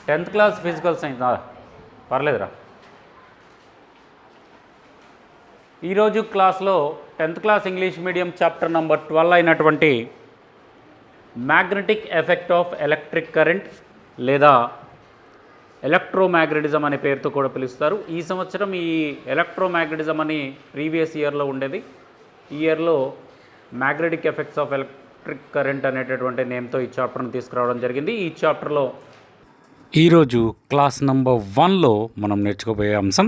10th class physical science పర్లేదురా. ఈరోజు క్లాస్లో 10th class English medium chapter number 12 అయినటువంటి magnetic effect of electric current లేదా ఎలక్ట్రోమ్యాగ్నెటిజం అనే పేరుతో కూడా పిలుస్తారు. ఈ సంవత్సరం ఈ ఎలక్ట్రోమ్యాగ్నెటిజం అని ప్రీవియస్ ఇయర్లో ఉండేది. ఈ ఇయర్లో magnetic effects of electric current అనేటటువంటి నేమ్తో ఈ చాప్టర్ని తీసుకురావడం జరిగింది. ఈ చాప్టర్లో ఈరోజు క్లాస్ నెంబర్ 1లో మనం నేర్చుకోబోయే అంశం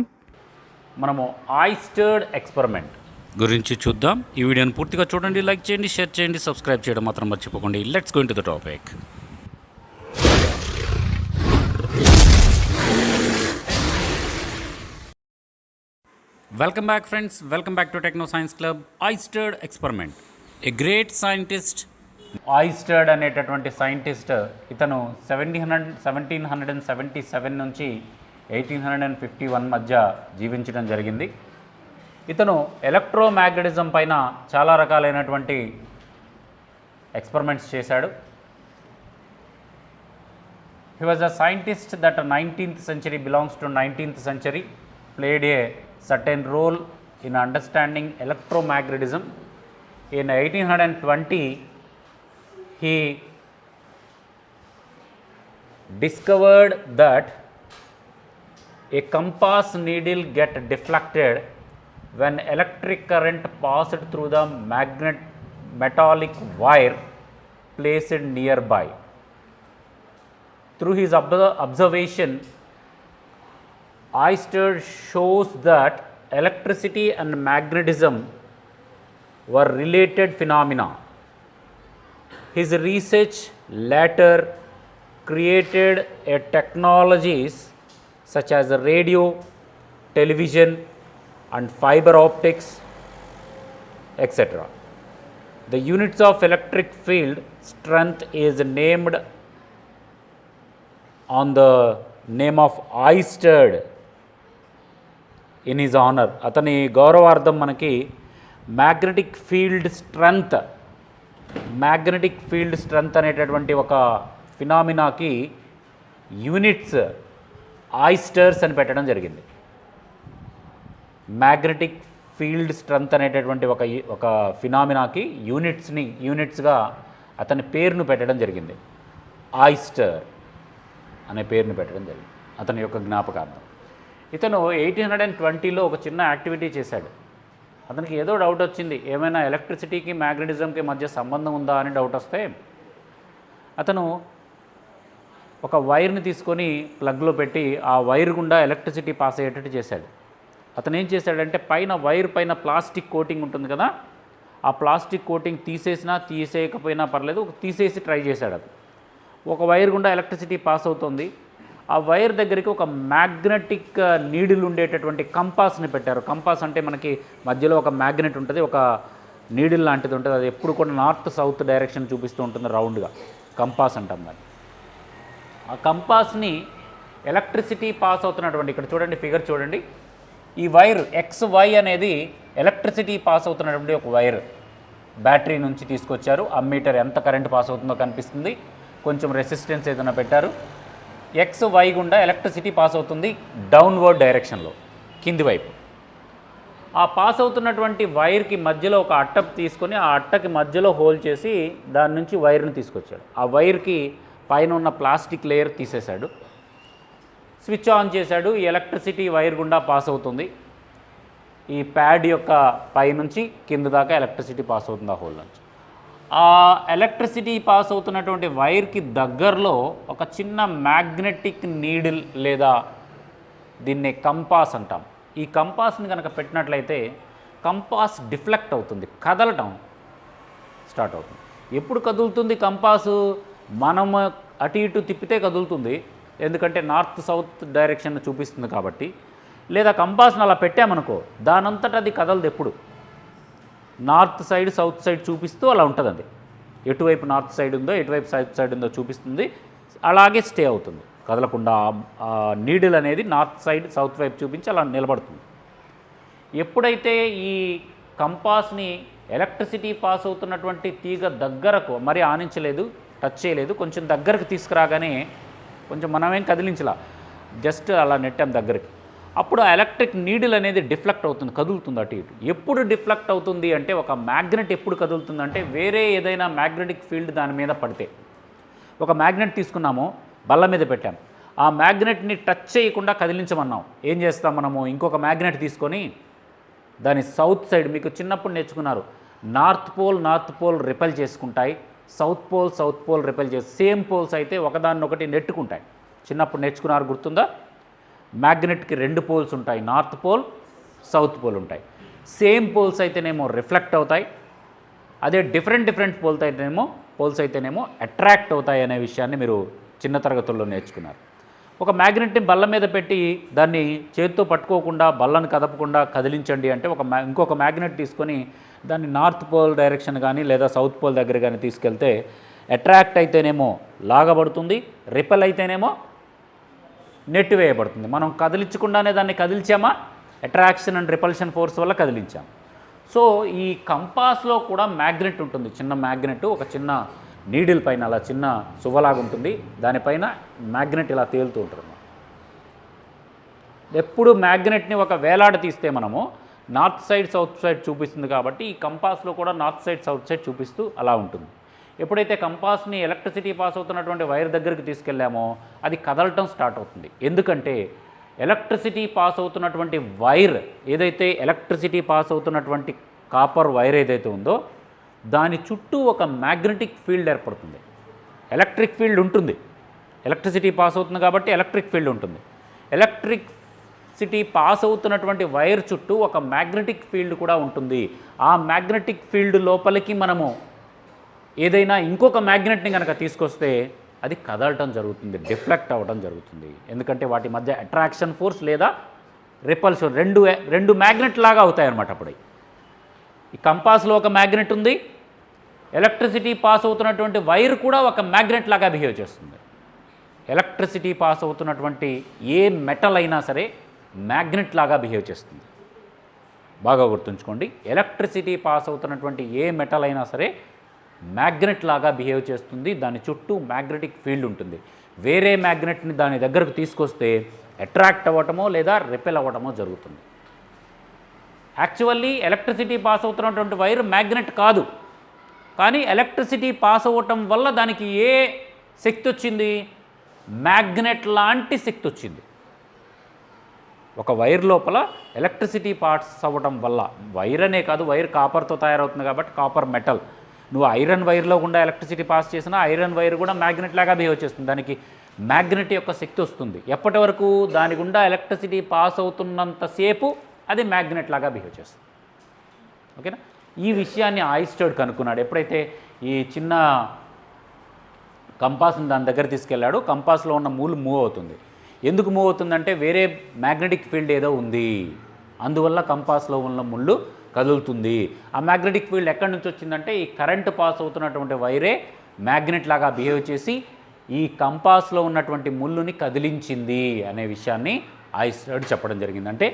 మనము ఆయిస్టర్డ్ ఎక్స్పెరిమెంట్ గురించి చూద్దాం. ఈ వీడియోని పూర్తిగా చూడండి, లైక్ చేయండి, షేర్ చేయండి, సబ్స్క్రైబ్ చేయడం మాత్రం మర్చిపోకండి. Let's go into the topic. Welcome back friends, welcome back to techno science club. ఆయిస్టర్డ్ ఎక్స్పెరిమెంట్. ఏ గ్రేట్ సైంటిస్ట్ ఆయిస్టర్డ్ అనేటటువంటి సైంటిస్ట్, ఇతను 1777 నుంచి 1851 మధ్య జీవించడం జరిగింది. ఇతను ఎలక్ట్రోమ్యాగ్నెటిజం పైన చాలా రకాలైనటువంటి ఎక్స్పెరిమెంట్స్ చేశాడు. He was a scientist that 19th century belongs to 19th century, played a certain role in understanding electromagnetism. In 1820, he discovered that a compass needle get deflected when electric current passed through the metallic wire placed nearby. Through his observation, Oersted shows that electricity and magnetism were related phenomena. His research later created a technologies such as radio, television and fiber optics, etc. The units of electric field strength is named on the name of Oersted in his honor. అతని గౌరవార్థం మనకి magnetic field strength అనేటటువంటి ఒక ఫినామినాకి units oysters అని పెట్టడం జరిగింది. Magnetic field strength అనేటటువంటి ఒక ఫినామినాకి యూనిట్స్గా అతని పేరును పెట్టడం జరిగింది. ఆయిస్టర్ అనే పేరును పెట్టడం జరిగింది అతని యొక్క జ్ఞాపకార్థం. ఇతను 1820లో ఒక చిన్న యాక్టివిటీ చేశాడు. అతనికి ఏదో డౌట్ వచ్చింది, ఏమైనా ఎలక్ట్రిసిటీకి మ్యాగ్నెటిజంకి మధ్య సంబంధం ఉందా అని డౌట్ వస్తే అతను ఒక వైర్ని తీసుకొని ప్లగ్లో పెట్టి ఆ వైర్ గుండా ఎలక్ట్రిసిటీ పాస్ అయ్యేటట్టు చేశాడు. అతను ఏం చేశాడంటే వైర్ పైన ప్లాస్టిక్ కోటింగ్ ఉంటుంది కదా, ఆ ప్లాస్టిక్ కోటింగ్ తీసేయకపోయినా పర్లేదు, తీసేసి ట్రై చేశాడు. అది ఒక వైర్ గుండా ఎలక్ట్రిసిటీ పాస్ అవుతుంది. ఆ వైర్ దగ్గరికి ఒక మ్యాగ్నెటిక్ నీడిల్ ఉండేటటువంటి కంపాస్ని పెట్టారు. కంపాస్ అంటే మనకి మధ్యలో ఒక మ్యాగ్నెట్ ఉంటుంది, ఒక నీడిల్ లాంటిది ఉంటుంది. అది ఎప్పుడు కూడా నార్త్ సౌత్ డైరెక్షన్ చూపిస్తూ ఉంటుంది రౌండ్గా. కంపాస్ అంటాం దాన్ని. ఆ కంపాస్ని ఎలక్ట్రిసిటీ పాస్ అవుతున్నటువంటి, ఇక్కడ చూడండి, ఫిగర్ చూడండి, ఈ వైర్ XY అనేది ఎలక్ట్రిసిటీ పాస్ అవుతున్నటువంటి ఒక వైర్. బ్యాటరీ నుంచి తీసుకొచ్చారు. అమ్మీటర్ ఎంత కరెంట్ పాస్ అవుతుందో కనిపిస్తుంది. కొంచెం రెసిస్టెన్స్ ఏదైనా పెట్టారు. XY గుండా ఎలక్ట్రిసిటీ పాస్ అవుతుంది డౌన్వర్డ్ డైరెక్షన్లో, కింది వైపు. ఆ పాస్ అవుతున్నటువంటి వైర్కి మధ్యలో ఒక అట్ట తీసుకొని ఆ అట్టకి మధ్యలో హోల్ చేసి దాని నుంచి వైర్ని తీసుకొచ్చాడు. ఆ వైర్కి పైన ఉన్న ప్లాస్టిక్ లేయర్ తీసేశాడు. స్విచ్ ఆన్ చేశాడు. ఈ ఎలక్ట్రిసిటీ వైర్ గుండా పాస్ అవుతుంది. ఈ ప్యాడ్ యొక్క పైనుంచి కింద దాకా ఎలక్ట్రిసిటీ పాస్ అవుతుంది ఆ హోల్ నుంచి. ఆ ఎలక్ట్రిసిటీ పాస్ అవుతున్నటువంటి వైర్కి దగ్గరలో ఒక చిన్న మ్యాగ్నెటిక్ నీడిల్ లేదా దీన్ని కంపాస్ అంటాం. ఈ కంపాస్ని కనుక పెట్టినట్లయితే కంపాస్ డిఫ్లెక్ట్ అవుతుంది, కదలటం స్టార్ట్ అవుతుంది. ఎప్పుడు కదులుతుంది కంపాసు? మనం అటు ఇటు తిప్పితే కదులుతుంది, ఎందుకంటే నార్త్ సౌత్ డైరెక్షన్ చూపిస్తుంది కాబట్టి. లేదా కంపాస్ని అలా పెట్టామనుకో, దానంతట అది కదలదు. ఎప్పుడు నార్త్ సైడ్ సౌత్ సైడ్ చూపిస్తూ అలా ఉంటుందండి. ఎటువైపు నార్త్ సైడ్ ఉందో ఎటువైపు సౌత్ సైడ్ ఉందో చూపిస్తుంది, అలాగే స్టే అవుతుంది కదలకుండా. నీడిల్ అనేది నార్త్ సైడ్ సౌత్ వైపు చూపించి అలా నిలబడుతుంది. ఎప్పుడైతే ఈ కంపాస్ని ఎలక్ట్రిసిటీ పాస్ అవుతున్నటువంటి తీగ దగ్గరకు, మరి ఆనించలేదు, టచ్ చేయలేదు, కొంచెం దగ్గరకు తీసుకురాగానే కొంచెం మనమేం కదిలించలా, జస్ట్ అలా నెట్టాం దగ్గరికి. అప్పుడు ఆ ఎలక్ట్రిక్ నీడిల్ అనేది డిఫ్లెక్ట్ అవుతుంది, కదులుతుంది అటు ఇటు. ఎప్పుడు డిఫ్లెక్ట్ అవుతుంది అంటే, ఒక మ్యాగ్నెట్ ఎప్పుడు కదులుతుందంటే వేరే ఏదైనా మ్యాగ్నెటిక్ ఫీల్డ్ దాని మీద పడితే. ఒక మ్యాగ్నెట్ తీసుకున్నాము, బల్ల మీద పెట్టాం, ఆ మ్యాగ్నెట్ని టచ్ చేయకుండా కదిలించమన్నాం. ఏం చేస్తాం మనము, ఇంకొక మ్యాగ్నెట్ తీసుకొని దాని సౌత్ సైడ్, మీకు చిన్నప్పుడు నేర్చుకున్నారు, నార్త్ పోల్ రిపెల్ చేసుకుంటాయి, సౌత్ పోల్ రిపెల్ చేసి, సేమ్ పోల్స్ అయితే ఒకదాన్నొకటి నెట్టుకుంటాయి. చిన్నప్పుడు నేర్చుకున్నారు, గుర్తుందా? మ్యాగ్నెట్కి 2 పోల్స్ ఉంటాయి, నార్త్ పోల్, సౌత్ పోల్ ఉంటాయి. సేమ్ పోల్స్ అయితేనేమో రిఫ్లెక్ట్ అవుతాయి, అదే డిఫరెంట్ పోల్స్ అయితేనేమో అట్రాక్ట్ అవుతాయి అనే విషయాన్ని మీరు చిన్న తరగతుల్లో నేర్చుకున్నారు. ఒక మ్యాగ్నెట్ని బల్ల మీద పెట్టి దాన్ని చేతితో పట్టుకోకుండా, బల్లను కదపకుండా కదిలించండి అంటే, ఇంకొక మ్యాగ్నెట్ తీసుకొని దాన్ని నార్త్ పోల్ డైరెక్షన్ కానీ లేదా సౌత్ పోల్ దగ్గర కానీ తీసుకెళ్తే, అట్రాక్ట్ అయితేనేమో లాగబడుతుంది, రిపెల్ అయితేనేమో నెట్టివేయబడుతుంది. మనం కదిలించకుండానే దాన్ని కదిల్చామా, అట్రాక్షన్ అండ్ రిపల్షన్ ఫోర్స్ వల్ల కదిలించాం. సో ఈ కంపాస్లో కూడా మ్యాగ్నెట్ ఉంటుంది, చిన్న మ్యాగ్నెట్, ఒక చిన్న నీడిల్ పైన అలా చిన్న సువ్వలాగా ఉంటుంది, దానిపైన మ్యాగ్నెట్ ఇలా తేలుతూ ఉంటుంది. ఎప్పుడు మ్యాగ్నెట్ని ఒక వేలాడ తీస్తే మనము నార్త్ సైడ్ సౌత్ సైడ్ చూపిస్తుంది కాబట్టి, ఈ కంపాస్లో కూడా నార్త్ సైడ్ సౌత్ సైడ్ చూపిస్తూ అలా ఉంటుంది. ఎప్పుడైతే కంపాస్ని ఎలక్ట్రిసిటీ పాస్ అవుతున్నటువంటి వైర్ దగ్గరికి తీసుకెళ్ళామో అది కదలటం స్టార్ట్ అవుతుంది. ఎందుకంటే ఎలక్ట్రిసిటీ పాస్ అవుతున్నటువంటి వైర్ ఏదైతే, ఎలక్ట్రిసిటీ పాస్ అవుతున్నటువంటి కాపర్ వైర్ ఏదైతే ఉందో దాని చుట్టూ ఒక మ్యాగ్నెటిక్ ఫీల్డ్ ఏర్పడుతుంది. ఎలక్ట్రిక్ ఫీల్డ్ ఉంటుంది, ఎలక్ట్రిసిటీ పాస్ అవుతుంది కాబట్టి ఎలక్ట్రిక్ ఫీల్డ్ ఉంటుంది. ఎలక్ట్రిసిటీ పాస్ అవుతున్నటువంటి వైర్ చుట్టూ ఒక మ్యాగ్నెటిక్ ఫీల్డ్ కూడా ఉంటుంది. ఆ మ్యాగ్నెటిక్ ఫీల్డ్ లోపలికి మనము ఏదైనా ఇంకొక మ్యాగ్నెట్ని కనుక తీసుకొస్తే అది కదలటం జరుగుతుంది, డిఫ్లెక్ట్ అవ్వడం జరుగుతుంది. ఎందుకంటే వాటి మధ్య అట్రాక్షన్ ఫోర్స్ లేదా రిపల్షన్ రెండు మ్యాగ్నెట్ లాగా అవుతాయి అన్నమాట. అప్పుడు ఈ కంపాస్లో ఒక మ్యాగ్నెట్ ఉంది, ఎలక్ట్రిసిటీ పాస్ అవుతున్నటువంటి వైర్ కూడా ఒక మ్యాగ్నెట్ లాగా బిహేవ్ చేస్తుంది. ఎలక్ట్రిసిటీ పాస్ అవుతున్నటువంటి ఏ మెటల్ అయినా సరే మ్యాగ్నెట్ లాగా బిహేవ్ చేస్తుంది. బాగా గుర్తుంచుకోండి, ఎలక్ట్రిసిటీ పాస్ అవుతున్నటువంటి ఏ మెటల్ అయినా సరే మ్యాగ్నెట్ లాగా బిహేవ్ చేస్తుంది. దాని చుట్టూ మ్యాగ్నెటిక్ ఫీల్డ్ ఉంటుంది. వేరే మ్యాగ్నెట్ని దాని దగ్గరకు తీసుకొస్తే అట్రాక్ట్ అవ్వటమో లేదా రిపెల్ అవ్వటమో జరుగుతుంది. యాక్చువల్లీ ఎలక్ట్రిసిటీ పాస్ అవుతున్నటువంటి వైర్ మ్యాగ్నెట్ కాదు, కానీ ఎలక్ట్రిసిటీ పాస్ అవ్వటం వల్ల దానికి ఏ శక్తి వచ్చింది, మ్యాగ్నెట్ లాంటి శక్తి వచ్చింది. ఒక వైర్ లోపల ఎలక్ట్రిసిటీ పాస్ అవ్వటం వల్ల, వైర్ అనే కాదు, వైర్ కాపర్తో తయారవుతుంది కాబట్టి కాపర్ మెటల్, నువ్వు ఐరన్ వైర్లో గుండా ఎలక్ట్రిసిటీ పాస్ చేసినా ఐరన్ వైర్ కూడా మ్యాగ్నెట్ లాగా బిహేవ్ చేస్తుంది. దానికి మ్యాగ్నెట్ యొక్క శక్తి వస్తుంది. ఎప్పటి వరకు దాని గుండా ఎలక్ట్రిసిటీ పాస్ అవుతున్నంతసేపు అది మ్యాగ్నెట్ లాగా బిహేవ్ చేస్తుంది. ఓకేనా? ఈ విషయాన్ని ఆయిస్టర్డ్ కనుక్కున్నాడు. ఎప్పుడైతే ఈ చిన్న కంపాస్ని దాని దగ్గర తీసుకెళ్ళాడు, కంపాస్లో ఉన్న మూవ్ అవుతుంది. ఎందుకు మూవ్ అవుతుందంటే వేరే మ్యాగ్నెటిక్ ఫీల్డ్ ఏదో ఉంది, అందువల్ల కంపాస్లో ఉన్న ముళ్ళు కదులుతుంది. ఆ మ్యాగ్నెటిక్ ఫీల్డ్ ఎక్కడి నుంచి వచ్చిందంటే ఈ కరెంటు పాస్ అవుతున్నటువంటి వైరే మ్యాగ్నెట్ లాగా బిహేవ్ చేసి ఈ కంపాస్లో ఉన్నటువంటి ముళ్ళుని కదిలించింది అనే విషయాన్ని ఆయిస్టర్డ్ చెప్పడం జరిగింది. అంటే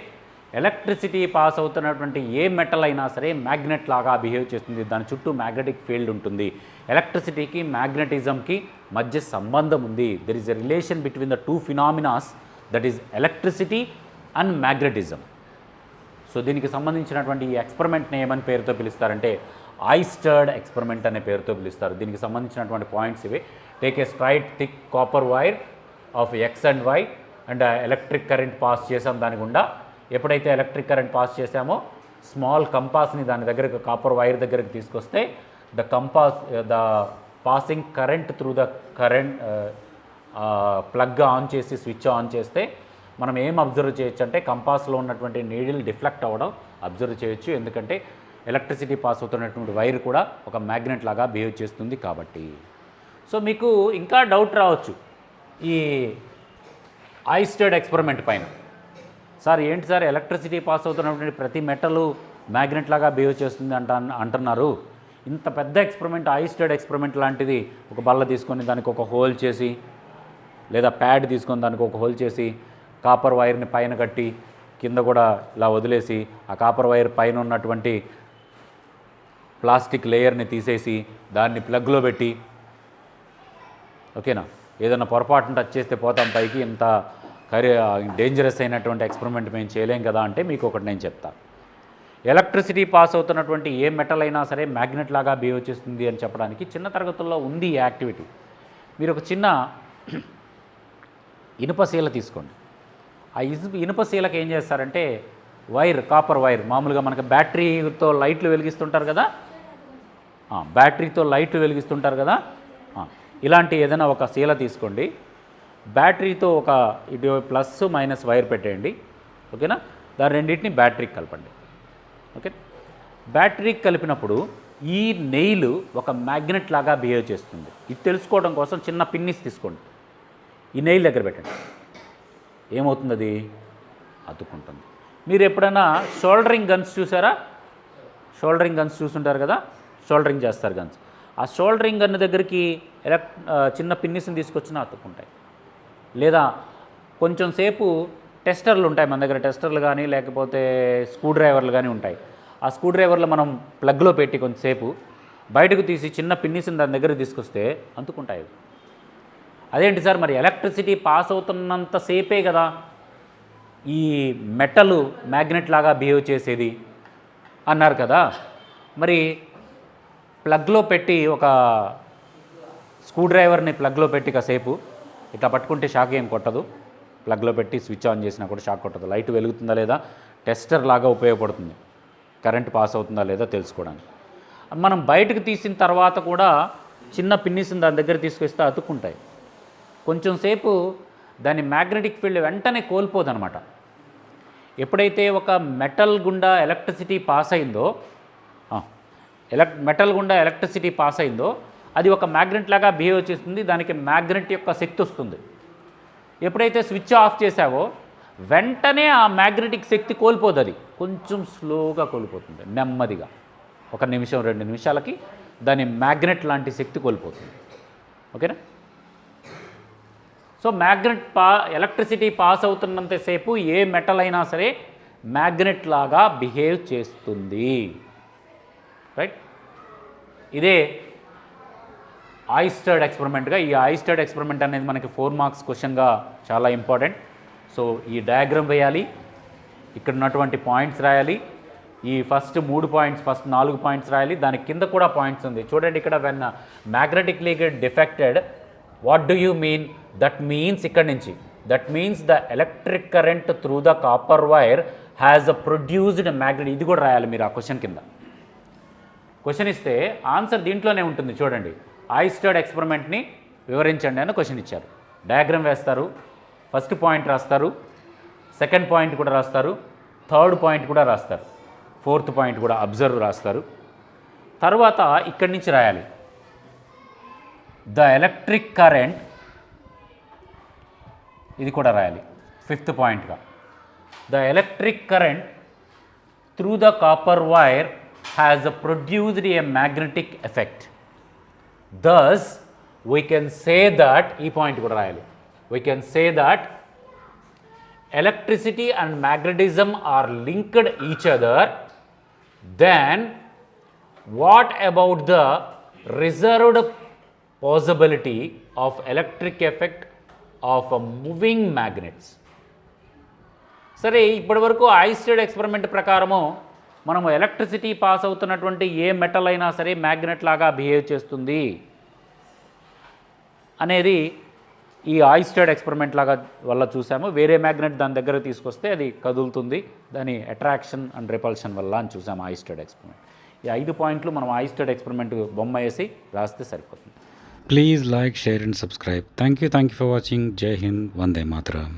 ఎలక్ట్రిసిటీ పాస్ అవుతున్నటువంటి ఏ మెటల్ అయినా సరే మ్యాగ్నెట్ లాగా బిహేవ్ చేస్తుంది, దాని చుట్టూ మ్యాగ్నెటిక్ ఫీల్డ్ ఉంటుంది. ఎలక్ట్రిసిటీకి మ్యాగ్నెటిజంకి మధ్య సంబంధం ఉంది. There is a relation between the two phenomenas, that is electricity and magnetism. So దీనికి సంబంధించినటువంటి ఈ ఎక్స్పెరిమెంట్ని ఏమని పేరుతో పిలుస్తారంటే ఆయిస్టర్డ్ ఎక్స్పెరిమెంట్ అనే పేరుతో పిలుస్తారు. దీనికి సంబంధించినటువంటి పాయింట్స్ ఇవే. Take a straight thick copper wire of X and Y and electric current pass చేసాం దాని గుండా. ఎప్పుడైతే ఎలక్ట్రిక్ కరెంట్ పాస్ చేసామో స్మాల్ కంపాస్ని దాని దగ్గరకు కాపర్ వైర్ దగ్గరకు తీసుకొస్తే the passing current through the current plug on చేసి స్విచ్ ఆన్ చేస్తే మనం ఏం అబ్జర్వ్ చేయొచ్చు అంటే కంపాస్లో ఉన్నటువంటి నీడిల్ డిఫ్లెక్ట్ అవ్వడం అబ్జర్వ్ చేయొచ్చు. ఎందుకంటే ఎలక్ట్రిసిటీ పాస్ అవుతున్నటువంటి వైర్ కూడా ఒక మ్యాగ్నెట్ లాగా బిహేవ్ చేస్తుంది కాబట్టి. సో మీకు ఇంకా డౌట్ రావచ్చు ఈ ఆయిస్టర్డ్ ఎక్స్పెరిమెంట్ పైన. సార్ ఏంటి సార్ ఎలక్ట్రిసిటీ పాస్ అవుతున్నటువంటి ప్రతి మెటల్ మ్యాగ్నెట్ లాగా బిహేవ్ చేస్తుంది అంటున్నారు. ఇంత పెద్ద ఎక్స్పెరిమెంట్, ఆయిస్టర్డ్ ఎక్స్పెరిమెంట్ లాంటిది, ఒక బల్ల తీసుకొని దానికి ఒక హోల్ చేసి లేదా ప్యాడ్ తీసుకొని దానికి ఒక హోల్ చేసి కాపర్ వైర్ని పైన కట్టి కింద కూడా ఇలా వదిలేసి ఆ కాపర్ వైర్ పైన ఉన్నటువంటి ప్లాస్టిక్ లేయర్ని తీసేసి దాన్ని ప్లగ్లో పెట్టి, ఓకేనా, ఏదైనా పొరపాటున టచ్ చేస్తే పోతాం పైకి, ఇంత డేంజరస్ అయినటువంటి ఎక్స్పెరిమెంట్ మేము చేయలేం కదా అంటే మీకు ఒకటి నేను చెప్తాను. ఎలక్ట్రిసిటీ పాస్ అవుతున్నటువంటి ఏ మెటల్ అయినా సరే మ్యాగ్నెట్ లాగా బిహేవ్ చేస్తుంది అని చెప్పడానికి చిన్న తరగతుల్లో ఉంది ఈ యాక్టివిటీ. మీరు ఒక చిన్న ఇనుపశీల తీసుకోండి. ఆ ఇనుపశీలకు ఏం చేస్తారంటే వైర్, కాపర్ వైర్, మామూలుగా మనకు బ్యాటరీతో లైట్లు వెలిగిస్తుంటారు కదా, బ్యాటరీతో లైట్లు వెలిగిస్తుంటారు కదా, ఇలాంటి ఏదైనా ఒక శీల తీసుకోండి. బ్యాటరీతో ఒక ఇటు ప్లస్ మైనస్ వైర్ పెట్టేయండి, ఓకేనా. దాని రెండింటిని బ్యాటరీకి కలపండి, ఓకే. బ్యాటరీకి కలిపినప్పుడు ఈ నెయిల్ ఒక మ్యాగ్నెట్ లాగా బిహేవ్ చేస్తుంది. ఇది తెలుసుకోవడం కోసం చిన్న పిన్నిస్ తీసుకోండి, ఈ నెయిల్ దగ్గర పెట్టండి. ఏమవుతుంది? అది అతుక్కుంటుంది. మీరు ఎప్పుడైనా షోల్డరింగ్ గన్స్ చూసారా? షోల్డరింగ్ గన్స్ చూసుంటారు కదా, షోల్డరింగ్ చేస్తారు గన్స్. ఆ షోల్డరింగ్ గన్ దగ్గరికి చిన్న పిన్నిస్ని తీసుకొచ్చినా అతుక్కుంటాయి. లేదా కొంచెం సేపు టెస్టర్లు ఉంటాయి మన దగ్గర, టెస్టర్లు కానీ లేకపోతే స్క్రూ డ్రైవర్లు కానీ ఉంటాయి. ఆ స్క్రూ డ్రైవర్లు మనం ప్లగ్లో పెట్టి కొంచెంసేపు బయటకు తీసి చిన్న పిన్నిస్ని దాని దగ్గర తీసుకొస్తే అంతుకుంటాయి. అదేంటి సార్, మరి ఎలక్ట్రిసిటీ పాస్ అవుతున్నంతసేపే కదా ఈ మెటల్ మ్యాగ్నెట్ లాగా బిహేవ్ చేసేది అన్నారు కదా. మరి ప్లగ్లో పెట్టి ఒక స్క్రూ డ్రైవర్ని ప్లగ్లో పెట్టి కాసేపు ఇట్లా పట్టుకుంటే షాక్ ఏం కొట్టదు. ప్లగ్లో పెట్టి స్విచ్ ఆన్ చేసినా కూడా షాక్ కొట్టదు. లైట్ వెలుగుతుందా లేదా టెస్టర్ లాగా ఉపయోగపడుతుంది, కరెంట్ పాస్ అవుతుందా లేదా తెలుసుకోవడానికి. మనం బయటకు తీసిన తర్వాత కూడా చిన్న పిన్నిస్ని దాని దగ్గర తీసుకొస్తే అతుక్కుంటాయి. కొంచెం సేపు దాని మ్యాగ్నెటిక్ ఫీల్డ్ వెంటనే కోల్పోదనమాట. ఎప్పుడైతే ఒక మెటల్ గుండా ఎలక్ట్రిసిటీ పాస్ అయిందో, మెటల్ గుండా ఎలక్ట్రిసిటీ పాస్ అయిందో అది ఒక మ్యాగ్నెట్ లాగా బిహేవ్ చేస్తుంది. దానికి మ్యాగ్నెట్ యొక్క శక్తి వస్తుంది. ఎప్పుడైతే స్విచ్ ఆఫ్ చేసావో వెంటనే ఆ మ్యాగ్నెటిక్ శక్తి కోల్పోదు. అది కొంచెం స్లోగా కోల్పోతుంది, నెమ్మదిగా. 1 నిమిషం 2 నిమిషాలకి దాని మ్యాగ్నెట్ లాంటి శక్తి కోల్పోతుంది, ఓకేనా. సో ఎలక్ట్రిసిటీ పాస్ అవుతున్నంతసేపు ఏ మెటల్ అయినా సరే మ్యాగ్నెట్ లాగా బిహేవ్ చేస్తుంది, రైట్. ఇదే ఆయిస్టర్డ్ ఎక్స్పెరిమెంట్గా. ఈ ఆయిస్టర్డ్ ఎక్స్పెరిమెంట్ అనేది మనకి 4 మార్క్స్ క్వశ్చన్గా చాలా ఇంపార్టెంట్. సో ఈ డయాగ్రామ్ వేయాలి, ఇక్కడ ఉన్నటువంటి పాయింట్స్ రాయాలి. ఈ ఫస్ట్ 3 పాయింట్స్, ఫస్ట్ 4 పాయింట్స్ రాయాలి. దాని కింద కూడా పాయింట్స్ ఉంది చూడండి. ఇక్కడ when magnetic leakage defected, what do you mean? That means ఇక్కడ నుంచి, that means the electric current through the copper wire has produced magnet. ఇది కూడా రాయాలి మీరు ఆ క్వశ్చన్ కింద. క్వశ్చన్ ఇస్తే ఆన్సర్ దీంట్లోనే ఉంటుంది చూడండి. ఆయిస్టర్డ్ ఎక్స్పెరిమెంట్ని వివరించండి అని క్వశ్చన్ ఇచ్చారు. డయాగ్రామ్ వేస్తారు, ఫస్ట్ పాయింట్ రాస్తారు, సెకండ్ పాయింట్ కూడా రాస్తారు, థర్డ్ పాయింట్ కూడా రాస్తారు, ఫోర్త్ పాయింట్ కూడా అబ్జర్వ్ రాస్తారు. తర్వాత ఇక్కడి నుంచి రాయాలి ద ఎలక్ట్రిక్ కరెంట్, ఇది కూడా రాయాలి 5th పాయింట్గా. The electric current through the copper wire has produced a magnetic effect. Thus, we can say that, ఈ పాయింట్ కూడా రాయాలి, we can say that electricity and magnetism are linked each other. Then, what about the reserved possibility of electric effect of moving magnets? సరే, ఇప్పటి వరకు ఆయిస్టర్డ్ experiment ప్రకారము మనము electricity pass అవుతున్నటువంటి ఏ metal అయినా సరే మ్యాగ్నెట్ లాగా బిహేవ్ చేస్తుంది అనేది ఈ ఆయిస్టర్డ్ ఎక్స్పెరిమెంట్ లాగా వల్ల చూసాము. వేరే మ్యాగ్నెట్ దాని దగ్గర తీసుకొస్తే అది కదులుతుంది, దాని అట్రాక్షన్ అండ్ రిపల్షన్ వల్ల అని చూసాము ఆయిస్టర్డ్ ఎక్స్పెరిమెంట్. ఈ 5 పాయింట్లు మనం ఆయిస్టర్డ్ ఎక్స్పెరిమెంట్ బొమ్మ వేసి రాస్తే సరిపోతుంది. Please like, share and subscribe. Thank you for watching. జై హింద్, వందే మాతరం.